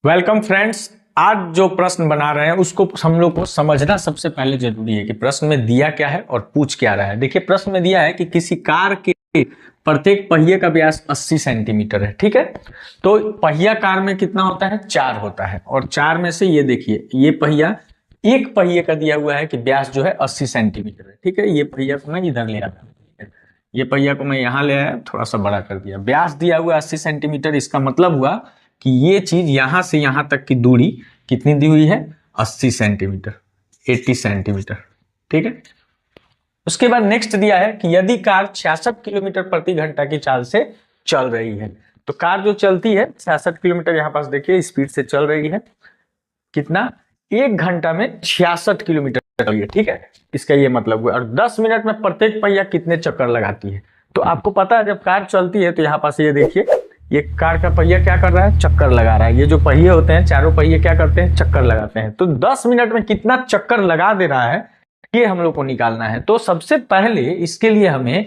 Welcome friends. आज जो प्रश्न बना रहे हैं उसको हम लोग को समझना सबसे पहले जरूरी है कि प्रश्न में दिया क्या है और पूछ क्या रहा है। देखिए, प्रश्न में दिया है कि किसी कार के प्रत्येक पहिए का व्यास 80 सेंटीमीटर है। ठीक है, तो पहिया कार में कितना होता है? 4 होता है। और 4 में से ये देखिए, ये पहिया, एक पहिए का दिया हुआ है कि व्यास जो है 80 सेंटीमीटर है। ठीक है, ये पहिया को मैं इधर ले आता हूं, ये पहिया को मैं यहाँ ले आया, थोड़ा सा बड़ा कर दिया। व्यास दिया हुआ 80 सेंटीमीटर, इसका मतलब हुआ कि ये चीज यहां से यहां तक की दूरी कितनी दी हुई है? 80 सेंटीमीटर, 80 सेंटीमीटर। ठीक है, उसके बाद नेक्स्ट दिया है कि यदि कार 66 किलोमीटर प्रति घंटा की चाल से चल रही है, तो कार जो चलती है 66 किलोमीटर, यहां पास देखिए स्पीड से चल रही है, कितना? 1 घंटा में 66 किलोमीटर चल रही है। ठीक है, इसका ये मतलब हुआ। और 10 मिनट में प्रत्येक पहिया कितने चक्कर लगाती है? तो आपको पता है जब कार चलती है तो यहाँ पास ये देखिए, ये कार का पहिया क्या कर रहा है? चक्कर लगा रहा है। ये जो पहिए होते हैं, चारों पहिए क्या करते हैं? चक्कर लगाते हैं। तो 10 मिनट में कितना चक्कर लगा दे रहा है, ये हम लोग को निकालना है। तो सबसे पहले इसके लिए हमें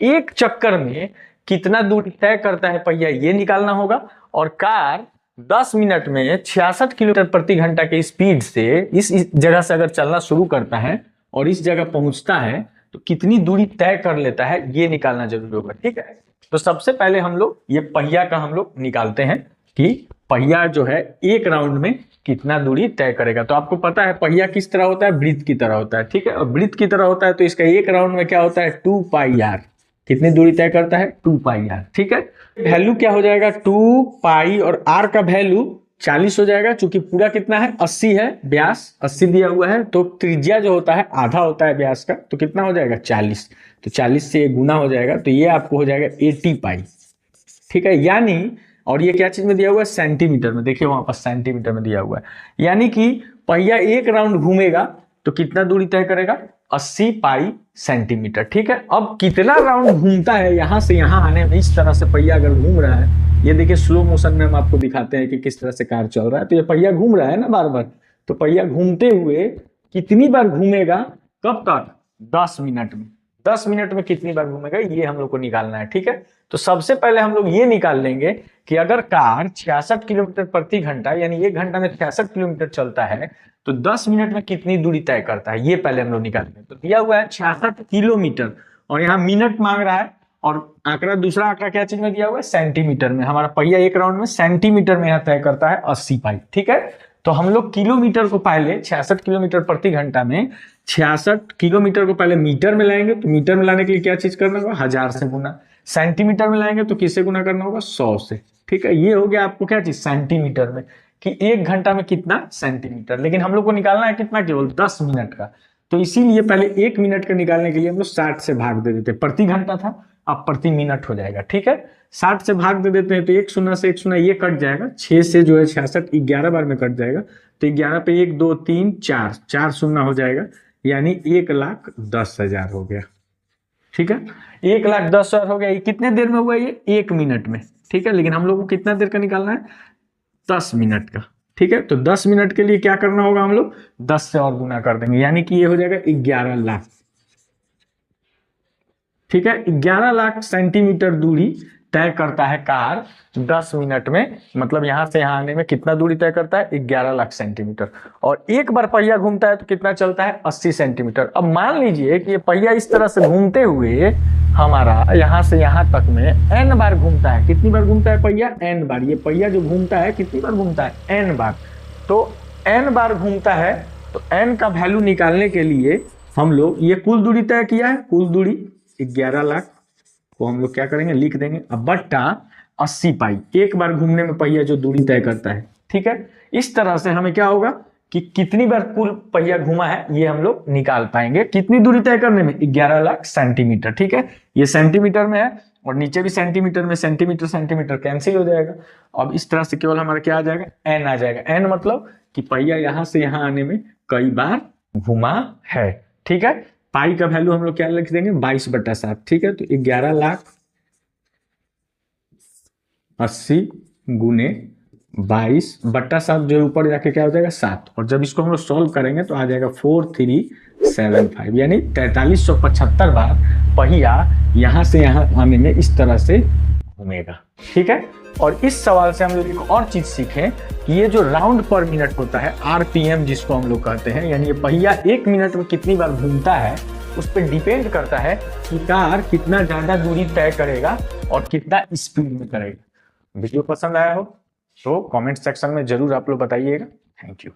एक चक्कर में कितना दूरी तय करता है पहिया, ये निकालना होगा। और कार 10 मिनट में 66 किलोमीटर प्रति घंटा के स्पीड से इस जगह से अगर चलना शुरू करता है और इस जगह पहुंचता है तो कितनी दूरी तय कर लेता है, ये निकालना जरूरी होगा। ठीक है, तो सबसे पहले हम लोग ये पहिया का हम लोग निकालते हैं कि पहिया जो है एक राउंड में कितना दूरी तय करेगा। तो आपको पता है पहिया किस तरह होता है? वृत्त की तरह होता है। ठीक है, और वृत्त की तरह होता है तो इसका एक राउंड में क्या होता है? 2 पाई आर। कितनी दूरी तय करता है? 2 पाई आर। ठीक है, वैल्यू क्या हो जाएगा? 2 पाई और आर का वैल्यू 40 हो जाएगा। चूंकि पूरा कितना है? 80 है, व्यास 80 दिया हुआ है, तो त्रिज्या जो होता है आधा होता है व्यास का, तो कितना हो जाएगा? 40। तो 40 से गुना हो जाएगा, तो ये आपको हो जाएगा 80 पाई। ठीक है, यानी, और ये क्या चीज में दिया हुआ है? सेंटीमीटर में। देखिए वहां पर सेंटीमीटर में दिया हुआ है। यानी कि पहिया एक राउंड घूमेगा तो कितना दूरी तय करेगा? 80 पाई सेंटीमीटर। ठीक है, अब कितना राउंड घूमता है यहां से यहां आने में, इस तरह से पहिया अगर घूम रहा है, ये देखिए स्लो मोशन में हम आपको दिखाते हैं कि किस तरह से कार चल रहा है। तो ये पहिया घूम रहा है ना बार बार, तो पहिया घूमते हुए कितनी बार घूमेगा? कब तक? 10 मिनट में। 10 मिनट में कितनी बार घूमेगा, ये हम लोग को निकालना है। ठीक है, तो सबसे पहले हम लोग ये निकाल लेंगे कि अगर कार 66 किलोमीटर प्रति घंटा, यानी 1 घंटा में 66 किलोमीटर चलता है, तो 10 मिनट में कितनी दूरी तय करता है, ये पहले हम लोग निकालेंगे। तो दिया हुआ है 66 किलोमीटर और यहाँ मिनट मांग रहा है, और आंकड़ा, दूसरा आंकड़ा क्या चीज में दिया हुआ है? सेंटीमीटर में। हमारा पहिया एक राउंड में सेंटीमीटर में यहाँ तय करता है 80 पाई। ठीक है, तो हम लोग किलोमीटर को पहले 66 किलोमीटर प्रति घंटा में 66 किलोमीटर को पहले मीटर में लाएंगे, तो मीटर में लाने के लिए क्या चीज करना होगा? 1000 से गुना। सेंटीमीटर में लाएंगे तो किससे गुना करना होगा? 100 से। ठीक है, ये हो गया आपको क्या चीज? सेंटीमीटर में, कि 1 घंटा में कितना सेंटीमीटर। लेकिन हम लोग को निकालना है कितना? केवल 10 मिनट का। तो इसीलिए पहले 1 मिनट का निकालने के लिए हम लोग 60 से भाग दे देते। प्रति घंटा था, अब प्रति मिनट हो जाएगा। ठीक है, 60 से भाग दे देते हैं तो 1 शून्य से 1 शून्य ये कट जाएगा, 6 से जो है 66 11 बार में कट जाएगा, तो 11 पे 1 2 3 4 4 शून्य हो जाएगा, यानी 1,10,000 हो गया। ठीक है, 1,10,000 हो गया। ये कितने देर में हुआ? ये 1 मिनट में। ठीक है, लेकिन हम लोग को कितना देर का निकालना है? 10 मिनट का। ठीक है, तो 10 मिनट के लिए क्या करना होगा? हम लोग 10 से और गुना कर देंगे, यानी कि ये हो जाएगा 11 लाख। ठीक है, 11 लाख सेंटीमीटर दूरी तय करता है कार 10 मिनट में। मतलब यहां से यहां आने में कितना दूरी तय करता है? 11 लाख सेंटीमीटर। और एक बार पहिया घूमता है तो कितना चलता है? 80 सेंटीमीटर। अब मान लीजिए कि ये पहिया इस तरह से घूमते हुए हमारा यहां से यहां तक में n बार घूमता है। कितनी बार घूमता है पहिया? n बार। ये पहिया जो घूमता है कितनी बार घूमता है? n बार। तो n बार घूमता है, तो n का वैल्यू निकालने के लिए हम लोग ये कुल दूरी तय किया है, कुल दूरी 11 लाख को हम लोग क्या करेंगे? लिख देंगे। अब बट्टा 80 पाई, एक बार घूमने में पहिया जो दूरी तय करता है। ठीक है, इस तरह से हमें क्या होगा कि कितनी बार कुल पहिया घूमा है ये हम लोग निकाल पाएंगे। कितनी दूरी तय करने में? 11 लाख सेंटीमीटर। ठीक है, ये सेंटीमीटर में है और नीचे भी सेंटीमीटर में, सेंटीमीटर सेंटीमीटर कैंसिल हो जाएगा। अब इस तरह से केवल हमारा क्या आ जाएगा? n आ जाएगा। n मतलब कि पहिया यहां से यहां आने में कई बार घुमा है। ठीक है, पाई का वैल्यू हम लोग क्या लिख देंगे? 22/7। ठीक है, तो 11 लाख 80 गुने 22/7 जो ऊपर जाके क्या हो जाएगा? 7। और जब इसको हम लोग सॉल्व करेंगे तो आ जाएगा 4375, यानी 4375 बार पहिया यहां से यहां आने में इस तरह से घूमेगा। ठीक है, और इस सवाल से हम लोग एक और चीज सीखें कि ये जो राउंड पर मिनट होता है, आरपीएम जिसको हम लोग कहते हैं, यानी ये पहिया 1 मिनट में कितनी बार घूमता है, उस पर डिपेंड करता है कि कार कितना ज्यादा दूरी तय करेगा और कितना स्पीड में करेगा। वीडियो पसंद आया हो तो कमेंट सेक्शन में जरूर आप लोग बताइएगा। Thank you.